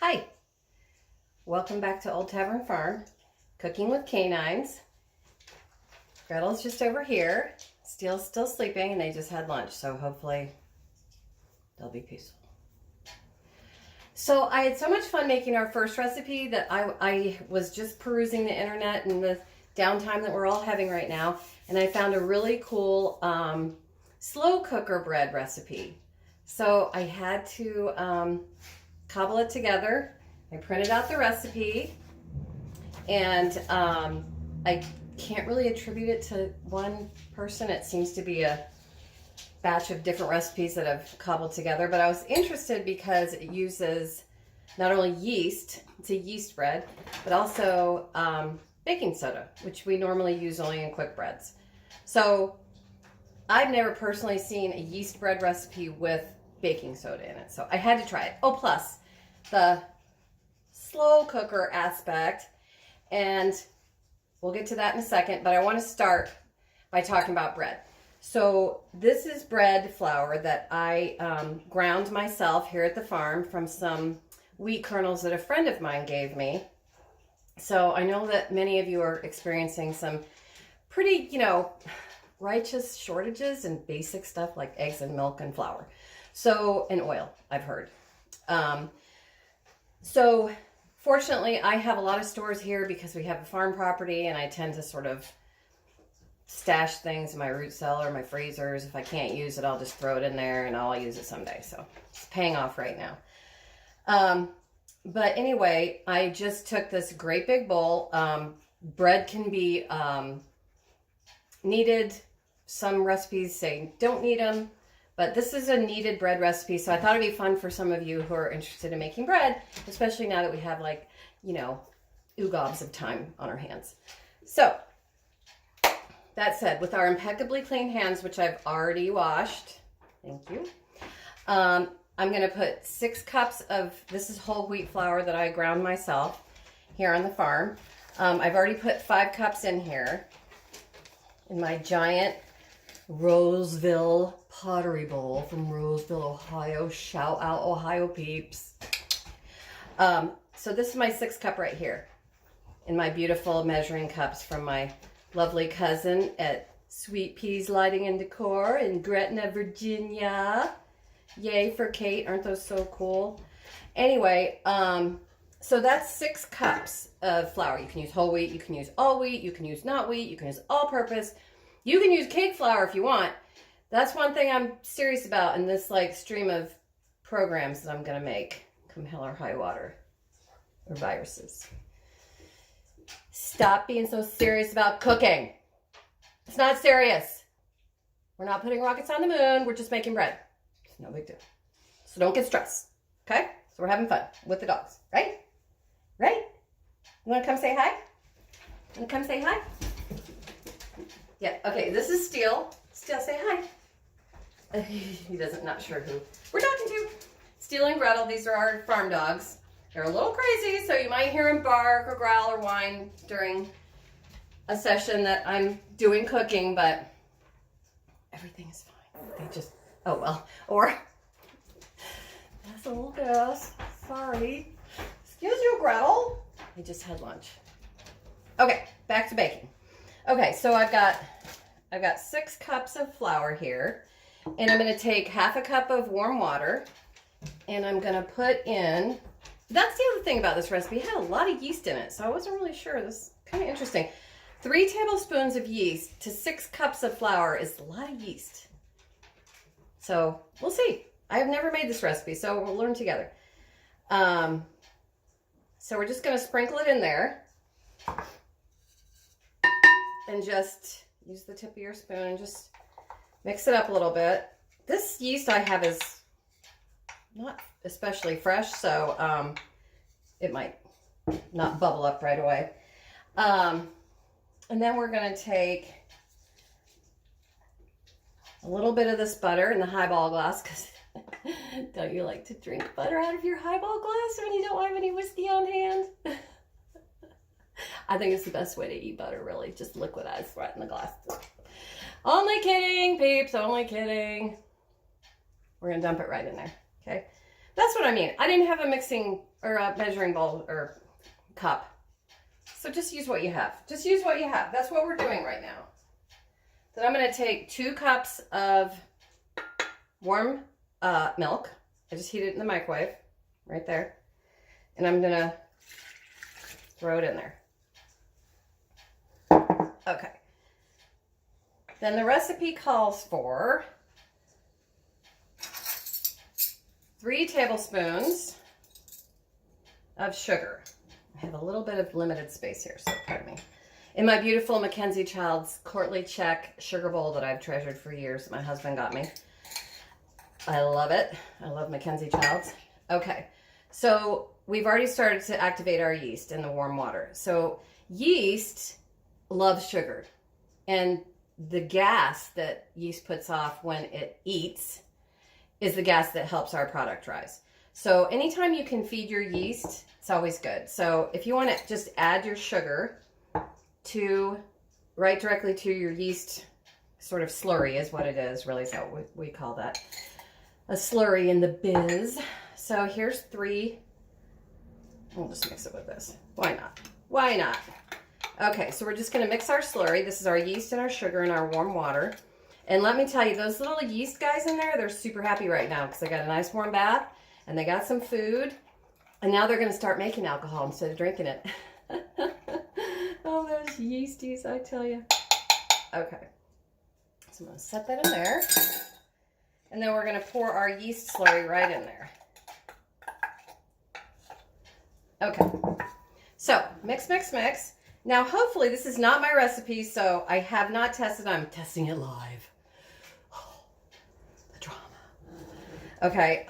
Hi, welcome back to Old Tavern Farm, cooking with canines. Gretel's just over here, Steele's still sleeping, and they just had lunch, so hopefully they'll be peaceful. So I had so much fun making our first recipe that I was just perusing the internet and the downtime that we're all having right now, and I found a really cool slow cooker bread recipe. So I had to cobble it together. I printed out the recipe, and I can't really attribute it to one person. It seems to be a batch of different recipes that I've cobbled together, but I was interested because it uses not only yeast, it's a yeast bread, but also baking soda, which we normally use only in quick breads. So I've never personally seen a yeast bread recipe with baking soda in it, so I had to try it. Oh, plus the slow cooker aspect, and we'll get to that in a second, but I want to start by talking about bread. So this is bread flour that I ground myself here at the farm from some wheat kernels that a friend of mine gave me. So I know that many of you are experiencing some pretty, righteous shortages in basic stuff like eggs and milk and flour. So, and oil, I've heard. So fortunately, I have a lot of stores here because we have a farm property, and I tend to sort of stash things in my root cellar, my freezers. If I can't use it, I'll just throw it in there and I'll use it someday. So it's paying off right now. But anyway, I just took this great big bowl. Bread can be kneaded. Some recipes say don't knead them, but this is a kneaded bread recipe. So I thought it'd be fun for some of you who are interested in making bread, especially now that we have oogobs of time on our hands. So that said, with our impeccably clean hands, which I've already washed, thank you, I'm going to put 6 cups of, this is whole wheat flour that I ground myself here on the farm. I've already put 5 cups in here in my giant Roseville pottery bowl from Roseville, Ohio. Shout out, Ohio peeps. So this is my 6 cup right here in my beautiful measuring cups from my lovely cousin at Sweet Peas Lighting and Decor in Gretna, Virginia. Yay for Kate. Aren't those so cool? Anyway, so that's 6 cups of flour. You can use whole wheat, you can use all wheat, you can use not wheat, you can use all purpose. You can use cake flour if you want. That's one thing I'm serious about in this stream of programs that I'm going to make, come hell or high water, or viruses. Stop being so serious about cooking. It's not serious. We're not putting rockets on the moon. We're just making bread. It's no big deal. So don't get stressed. Okay? So we're having fun with the dogs. Right? Right? You want to come say hi? Want to come say hi? Yeah. Okay. This is Steele. Steele, say hi. He doesn't, not sure who we're talking to. Steele and Gretel. These are our farm dogs. They're a little crazy, so you might hear them bark or growl or whine during a session that I'm doing cooking, but everything is fine. They just, oh well. Or, that's a little gas. Sorry. Excuse you, Gretel. I just had lunch. Okay, back to baking. Okay, so I've got 6 cups of flour here, and I'm going to take half a cup of warm water, and I'm going to put in, that's the other thing about this recipe, it had a lot of yeast in it, so I wasn't really sure. This is kind of interesting. 3 tablespoons of yeast to 6 cups of flour is a lot of yeast. So we'll see. I have never made this recipe, so we'll learn together. So we're just going to sprinkle it in there and just use the tip of your spoon and just mix it up a little bit. This yeast I have is not especially fresh, so it might not bubble up right away. And then we're going to take a little bit of this butter in the highball glass, because don't you like to drink butter out of your highball glass when you don't have any whiskey on hand? I think it's the best way to eat butter, really. Just liquidized right in the glass. Only kidding, peeps. Only kidding. We're going to dump it right in there. Okay. That's what I mean. I didn't have a mixing or a measuring bowl or cup. So just use what you have. Just use what you have. That's what we're doing right now. Then I'm going to take 2 cups of warm milk. I just heat it in the microwave right there. And I'm going to throw it in there. Okay. Then the recipe calls for 3 tablespoons of sugar. I have a little bit of limited space here, so pardon me. In my beautiful Mackenzie Childs Courtly Check sugar bowl that I've treasured for years that my husband got me. I love it. I love Mackenzie Childs. Okay, so we've already started to activate our yeast in the warm water. So yeast loves sugar, and the gas that yeast puts off when it eats is the gas that helps our product rise. So anytime you can feed your yeast, it's always good. So if you want to just add your sugar to right directly to your yeast sort of slurry is what it is, really is what we call that. A slurry in the biz. So here's 3. We'll just mix it with this. Why not? Why not? Okay, so we're just going to mix our slurry. This is our yeast and our sugar and our warm water. And let me tell you, those little yeast guys in there, they're super happy right now because they got a nice warm bath and they got some food. And now they're going to start making alcohol instead of drinking it. Oh, those yeasties, I tell you. Okay, so I'm going to set that in there. And then we're going to pour our yeast slurry right in there. Okay, so mix, mix, mix. Now, hopefully, this is not my recipe, so I have not tested. I'm testing it live. Oh, the drama. Okay,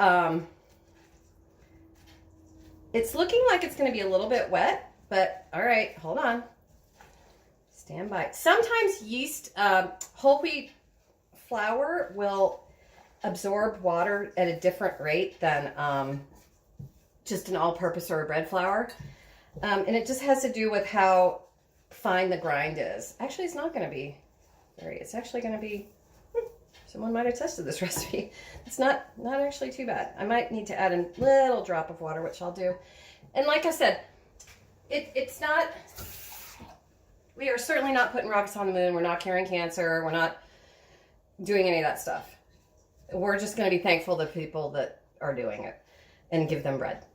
it's looking like it's going to be a little bit wet, but all right, hold on. Stand by. Sometimes yeast, whole wheat flour will absorb water at a different rate than just an all-purpose or a bread flour. And it just has to do with how fine the grind is. Actually, it's not going to be it's actually going to be, someone might have tested this recipe. It's not actually too bad. I might need to add a little drop of water, which I'll do. And like I said, it's not, we are certainly not putting rockets on the moon. We're not curing cancer. We're not doing any of that stuff. We're just going to be thankful to people that are doing it and give them bread.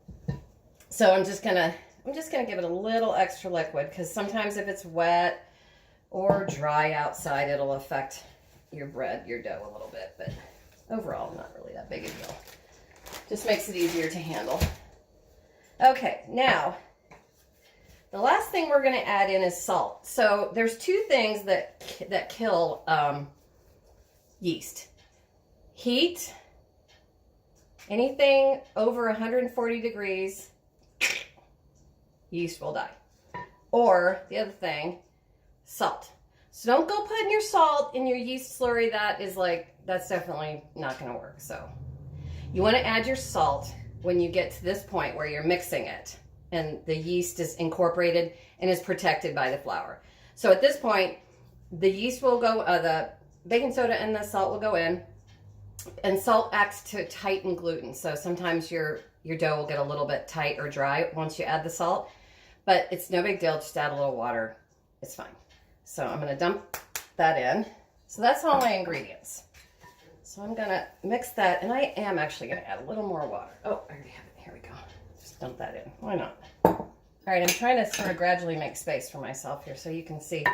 So I'm just gonna give it a little extra liquid because sometimes if it's wet or dry outside, it'll affect your bread, your dough a little bit. But overall, not really that big a deal. Just makes it easier to handle. Okay, now the last thing we're going to add in is salt. So there's 2 things that kill yeast: heat. Anything over 140 degrees, yeast will die. Or the other thing, salt. So don't go putting your salt in your yeast slurry. That's definitely not going to work. So you want to add your salt when you get to this point where you're mixing it and the yeast is incorporated and is protected by the flour. So at this point, the yeast will go, the baking soda and the salt will go in, and salt acts to tighten gluten. So sometimes your dough will get a little bit tight or dry once you add the salt, but it's no big deal. Just add a little water. It's fine. So I'm going to dump that in. So that's all my ingredients. So I'm going to mix that, and I am actually going to add a little more water. Oh, I already have it. Here we go. Just dump that in. Why not? All right, I'm trying to sort of gradually make space for myself here so you can see.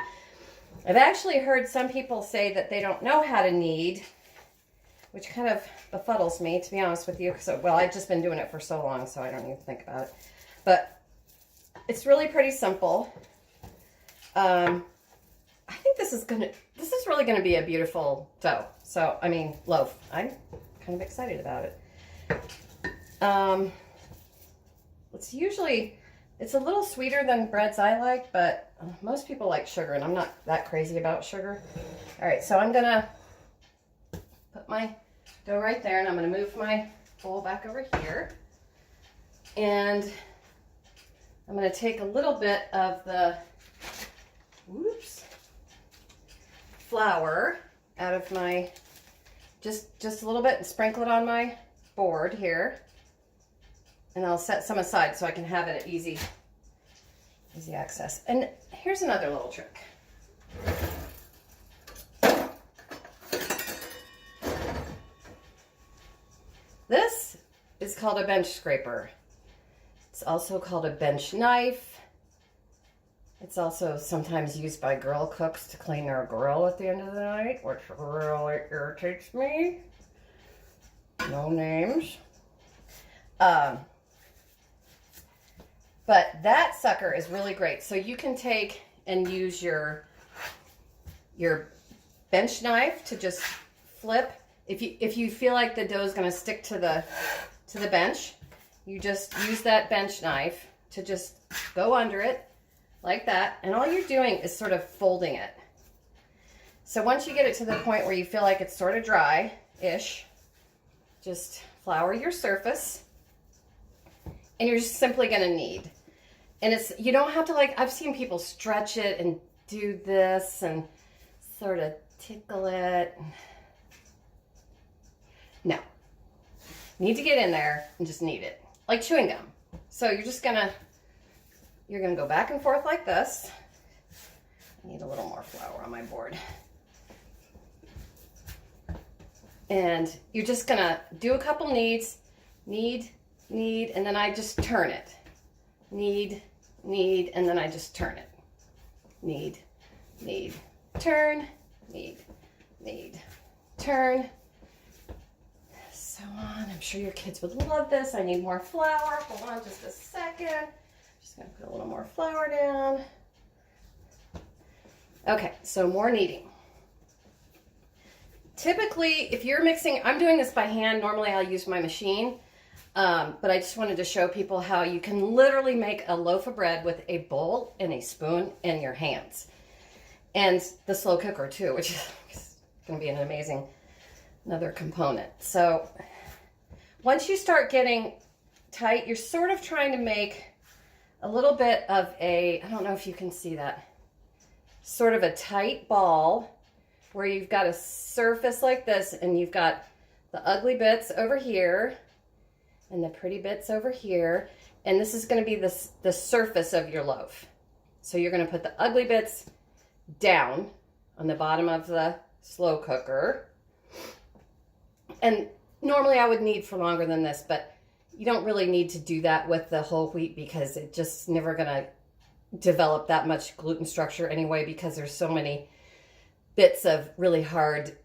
I've actually heard some people say that they don't know how to knead, which kind of befuddles me, to be honest with you. So, well, I've just been doing it for so long, so I don't even think about it. But it's really pretty simple. I think this is really gonna be a beautiful dough. So, I mean, loaf. I'm kind of excited about it. It's a little sweeter than breads I like, but most people like sugar, and I'm not that crazy about sugar. All right, so I'm gonna put my dough right there, and I'm gonna move my bowl back over here. And I'm gonna take a little bit of the, flour out of my, just a little bit, and sprinkle it on my board here. And I'll set some aside so I can have it at easy access. And here's another little trick. This is called a bench scraper. It's also called a bench knife. It's also sometimes used by girl cooks to clean their grill at the end of the night, which really irritates me. No names. But that sucker is really great. So you can take and use your bench knife to just flip. If you feel like the dough is going to stick to the bench, you just use that bench knife to just go under it like that. And all you're doing is sort of folding it. So once you get it to the point where you feel like it's sort of dry-ish, just flour your surface. And you're just simply going to knead. And you don't have to, like, I've seen people stretch it and do this and sort of tickle it. No. You need to get in there and just knead it. Like chewing gum. So you're going to go back and forth like this. I need a little more flour on my board. And you're just going to do a couple kneads. Knead, and then I just turn it. Knead, and then I just turn it. Knead, turn, knead, turn. So on. I'm sure your kids would love this. I need more flour. Hold on just a second. Just going to put a little more flour down. Okay, so more kneading. Typically, if you're mixing, I'm doing this by hand. Normally I'll use my machine. But I just wanted to show people how you can literally make a loaf of bread with a bowl and a spoon in your hands. And the slow cooker too, which is going to be an amazing another component. So once you start getting tight, you're sort of trying to make a little bit of I don't know if you can see that, sort of a tight ball where you've got a surface like this and you've got the ugly bits over here and the pretty bits over here. And this is going to be the surface of your loaf. So you're going to put the ugly bits down on the bottom of the slow cooker. And normally I would knead for longer than this, but you don't really need to do that with the whole wheat because it's just never going to develop that much gluten structure anyway, because there's so many bits of really hard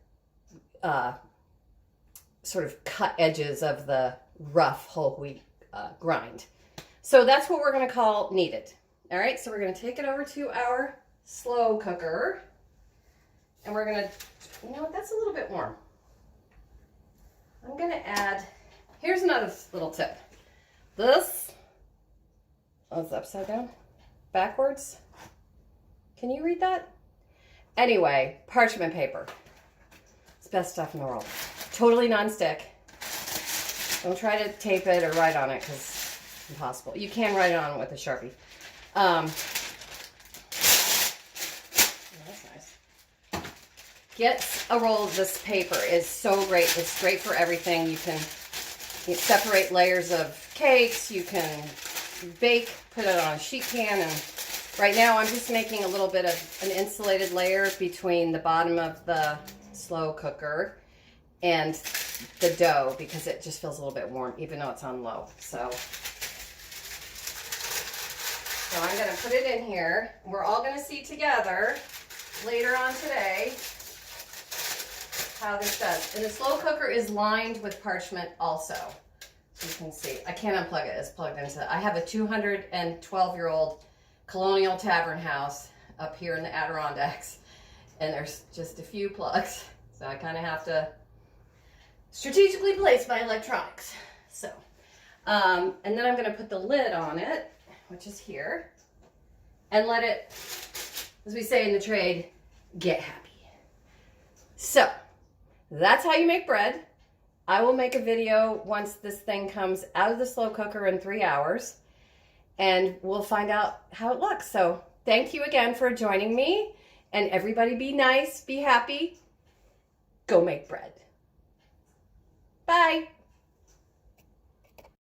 sort of cut edges of the rough whole wheat grind. So that's what we're going to call kneaded. All right, so we're going to take it over to our slow cooker, and we're going to, you know what, that's a little bit warm. I'm going to add, here's another little tip. This, oh, it's upside down, backwards. Can you read that? Anyway, parchment paper. It's the best stuff in the world. Totally non-stick. Don't try to tape it or write on it because it's impossible. You can write it on with a Sharpie. That's nice. Get a roll of this paper. It's so great. It's great for everything. You separate layers of cakes. You can bake, put it on a sheet pan. And right now I'm just making a little bit of an insulated layer between the bottom of the slow cooker and the dough because it just feels a little bit warm even though it's on low. So I'm going to put it in here. We're all going to see together later on today how this does. And the slow cooker is lined with parchment also. So you can see. I can't unplug it. It's plugged into. I have a 212-year-old colonial tavern house up here in the Adirondacks. And there's just a few plugs. So I kind of have to strategically place my electronics. So, and then I'm going to put the lid on it, which is here, and let it, as we say in the trade, get happy. So, that's how you make bread. I will make a video once this thing comes out of the slow cooker in 3 hours, and we'll find out how it looks. So, thank you again for joining me, and everybody be nice, be happy, go make bread. Bye.